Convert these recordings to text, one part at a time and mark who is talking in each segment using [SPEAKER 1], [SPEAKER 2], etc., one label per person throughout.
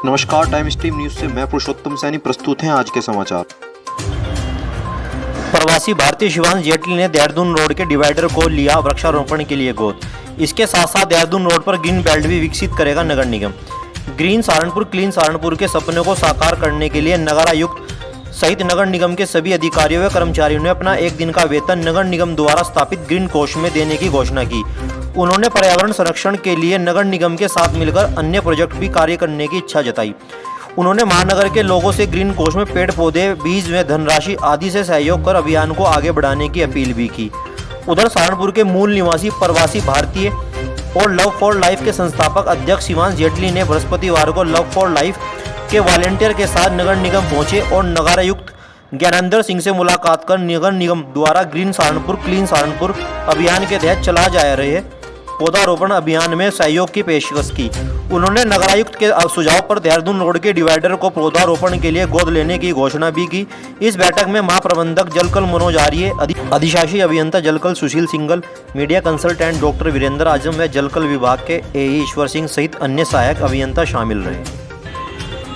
[SPEAKER 1] नमस्कार, time stream news से मैं पुरुषोत्तम सैनी। प्रस्तुत हैं आज के समाचार।
[SPEAKER 2] प्रवासी भारतीय शिवांश जेटली ने देहरादून रोड के डिवाइडर को लिया वृक्षारोपण के लिए गोद। इसके साथ साथ देहरादून रोड पर ग्रीन बेल्ट भी विकसित करेगा नगर निगम। ग्रीन सहारनपुर क्लीन सहारनपुर के सपने को साकार करने के लिए नगरायुक्त सहित नगर निगम के सभी अधिकारियों व कर्मचारियों ने अपना एक दिन का वेतन नगर निगम द्वारा स्थापित ग्रीन कोष में देने की घोषणा की। उन्होंने पर्यावरण संरक्षण के लिए नगर निगम के साथ मिलकर अन्य प्रोजेक्ट भी कार्य करने की इच्छा जताई। उन्होंने महानगर के लोगों से ग्रीन कोष में पेड़ पौधे, बीज व धनराशि आदि से सहयोग कर अभियान को आगे बढ़ाने की अपील भी की। उधर सहारनपुर के मूल निवासी प्रवासी भारतीय और लव फॉर लाइफ के संस्थापक अध्यक्ष शिवांश जेटली ने बृहस्पतिवार को लव फॉर लाइफ के वॉलेंटियर के साथ नगर निगम पहुंचे और नगरायुक्त ज्ञानेंद्र सिंह से मुलाकात कर नगर निगम द्वारा ग्रीन सहारनपुर क्लीन सहारनपुर अभियान के तहत चला जा रहे पौधारोपण अभियान में सहयोग की पेशकश की। उन्होंने नगरायुक्त के सुझाव पर देहरादून रोड के डिवाइडर को पौधारोपण के लिए गोद लेने की घोषणा भी की। इस बैठक में महाप्रबंधक जलकल मनोज आर्य, अधिशासी अभियंता जलकल Sushil Singal, media consultant doctor Virendra Azam व जलकल विभाग के एई ईश्वर सिंह सहित अन्य सहायक अभियंता शामिल रहे।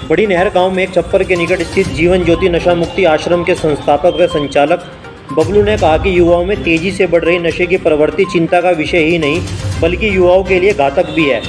[SPEAKER 2] बड़ी नहर गांव में एक छप्पर के निकट स्थित जीवन ज्योति नशा मुक्ति आश्रम के संस्थापक व संचालक बबलू ने कहा कि युवाओं में तेजी से बढ़ रही नशे की प्रवृत्ति चिंता का विषय ही नहीं बल्कि युवाओं के लिए घातक भी है।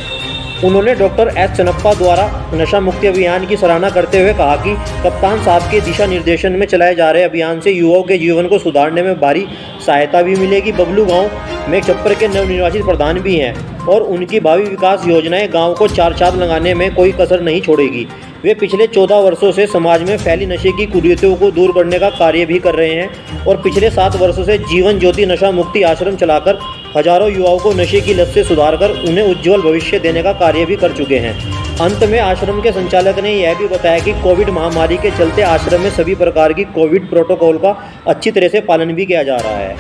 [SPEAKER 2] उन्होंने डॉक्टर एस चन्नप्पा द्वारा नशा मुक्ति अभियान की सराहना करते हुए कहा कि कप्तान साहब के दिशा निर्देशन में चलाए जा रहे अभियान से युवाओं के जीवन को सुधारने में भारी सहायता भी मिलेगी। बबलू गांव में छप्पर के नवनिर्वाचित प्रधान भी हैं और उनकी भावी विकास योजनाएं गांव को चार चांद लगाने में कोई कसर नहीं छोड़ेगी। वे पिछले 14 वर्षों से समाज में फैली नशे की कुरीतियों को दूर करने का कार्य भी कर रहे हैं और पिछले 7 वर्षों से जीवन ज्योति नशा मुक्ति आश्रम चलाकर हजारों युवाओं को नशे की लत से सुधारकर उन्हें उज्जवल भविष्य देने का कार्य भी कर चुके हैं। अंत में आश्रम के संचालक ने यह भी बताया कि कोविड महामारी के चलते आश्रम में सभी प्रकार की कोविड प्रोटोकॉल का अच्छी तरह से पालन भी किया जा रहा है।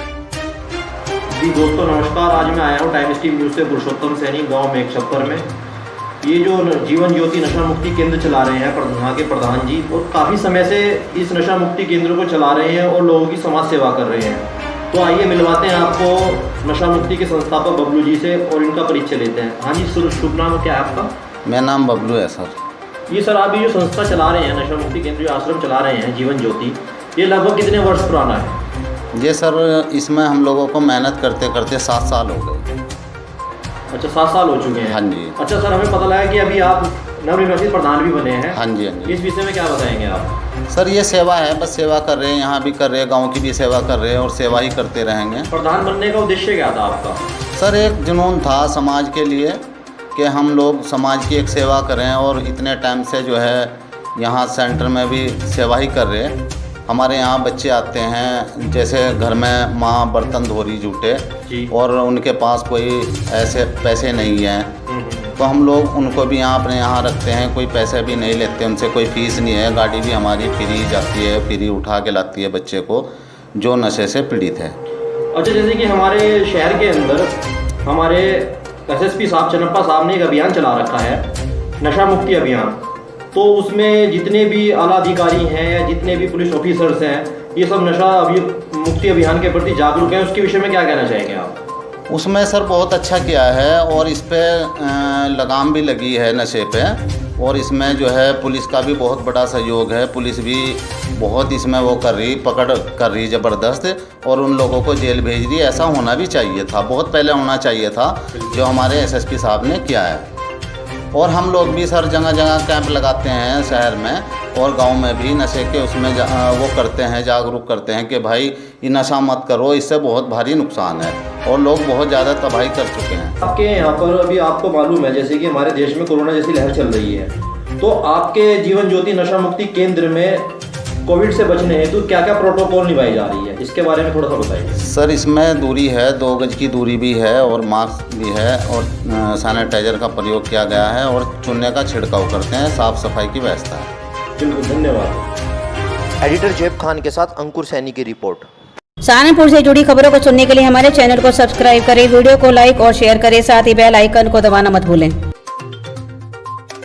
[SPEAKER 3] जी दोस्तों नमस्कार, आज मैं आया हूँ टाइम स्ट्रीम न्यूज़ से पुरुषोत्तम सैनी। गांव में एक छप्पर में ये जो जीवन ज्योति नशा मुक्ति केंद्र चला रहे हैं यहाँ के प्रधान जी, और काफ़ी समय से इस नशा मुक्ति केंद्र को चला रहे हैं और लोगों की समाज सेवा कर रहे हैं। तो आइए मिलवाते हैं आपको नशा मुक्ति के संस्थापक बबलू जी से और इनका परिचय लेते हैं। हाँ जी, शुभ नाम क्या है आपका?
[SPEAKER 4] मेरा नाम बबलू है सर।
[SPEAKER 3] ये सर आप ये जो संस्था चला रहे हैं, नशा मुक्ति केंद्र जो आश्रम चला रहे हैं जीवन ज्योति, ये लगभग कितने वर्ष पुराना है?
[SPEAKER 4] ये सर इसमें हम लोगों को मेहनत करते करते 7 साल हो गए।
[SPEAKER 3] अच्छा, 7 साल हो चुके हैं।
[SPEAKER 4] हाँ जी।
[SPEAKER 3] अच्छा सर, हमें पता लगा कि अभी आप नवनिर्वाचित प्रधान भी बने हैं।
[SPEAKER 4] हाँ जी, हाँ जी।
[SPEAKER 3] इस विषय में क्या बताएंगे आप?
[SPEAKER 4] सर ये सेवा है, बस सेवा कर रहे हैं, यहाँ भी कर रहे हैं, गांव की भी सेवा कर रहे हैं और सेवा ही करते रहेंगे।
[SPEAKER 3] प्रधान बनने का उद्देश्य क्या था आपका?
[SPEAKER 4] सर एक जुनून था समाज के लिए कि हम लोग समाज की एक सेवा करें और इतने टाइम से जो है यहाँ सेंटर में भी सेवा ही कर रहे हैं। हमारे यहाँ बच्चे आते हैं, जैसे घर में माँ बर्तन धो रही जूठे और उनके पास कोई ऐसे पैसे नहीं हैं, तो हम लोग उनको भी यहाँ अपने यहाँ रखते हैं। कोई पैसे भी नहीं लेते उनसे, कोई फीस नहीं है। गाड़ी भी हमारी फ्री जाती है, फ्री उठा के लाती है बच्चे को जो नशे से पीड़ित है।
[SPEAKER 3] अच्छा, जैसे कि हमारे शहर के अंदर हमारे एसएसपी साहब चन्नप्पा साहब ने एक अभियान चला रखा है, नशा मुक्ति अभियान। तो उसमें जितने भी आला अधिकारी हैं या जितने भी पुलिस ऑफिसर्स हैं, ये सब नशा मुक्ति अभियान के प्रति जागरूक हैं। उसके विषय में क्या कहना चाहेंगे आप?
[SPEAKER 4] उसमें सर बहुत अच्छा किया है और इस पर लगाम भी लगी है नशे पे, और इसमें जो है पुलिस का भी बहुत बड़ा सहयोग है। पुलिस भी बहुत इसमें वो कर रही, पकड़ कर रही ज़बरदस्त, और उन लोगों को जेल भेज रही। ऐसा होना भी चाहिए था, बहुत पहले होना चाहिए था, जो हमारे एसएसपी साहब ने किया है। और हम लोग भी सर जगह जगह कैंप लगाते हैं शहर में और गांव में भी नशे के उसमें वो करते हैं, जागरूक करते हैं कि भाई ये नशा मत करो, इससे बहुत भारी नुकसान है, और लोग बहुत ज़्यादा तबाही कर चुके हैं।
[SPEAKER 3] आपके यहाँ पर अभी आपको मालूम है जैसे कि हमारे देश में कोरोना जैसी लहर चल रही है, तो आपके जीवन ज्योति नशा मुक्ति केंद्र में कोविड से बचने हेतु क्या क्या प्रोटोकॉल निभाई जा रही है, इसके बारे में थोड़ा सा बताइए।
[SPEAKER 4] सर इसमें दूरी है, 2 गज की दूरी भी है और मास्क भी है और सैनिटाइजर का प्रयोग किया गया है और चूने का छिड़काव करते हैं, साफ सफाई की व्यवस्था है।
[SPEAKER 3] बिल्कुल, धन्यवाद।
[SPEAKER 2] एडिटर जेब खान के साथ अंकुर सैनी की रिपोर्ट।
[SPEAKER 5] सहारनपुर से जुड़ी खबरों को सुनने के लिए हमारे चैनल को सब्सक्राइब करें, वीडियो को लाइक और शेयर करें, साथ ही बेल आइकन को दबाना मत भूलें।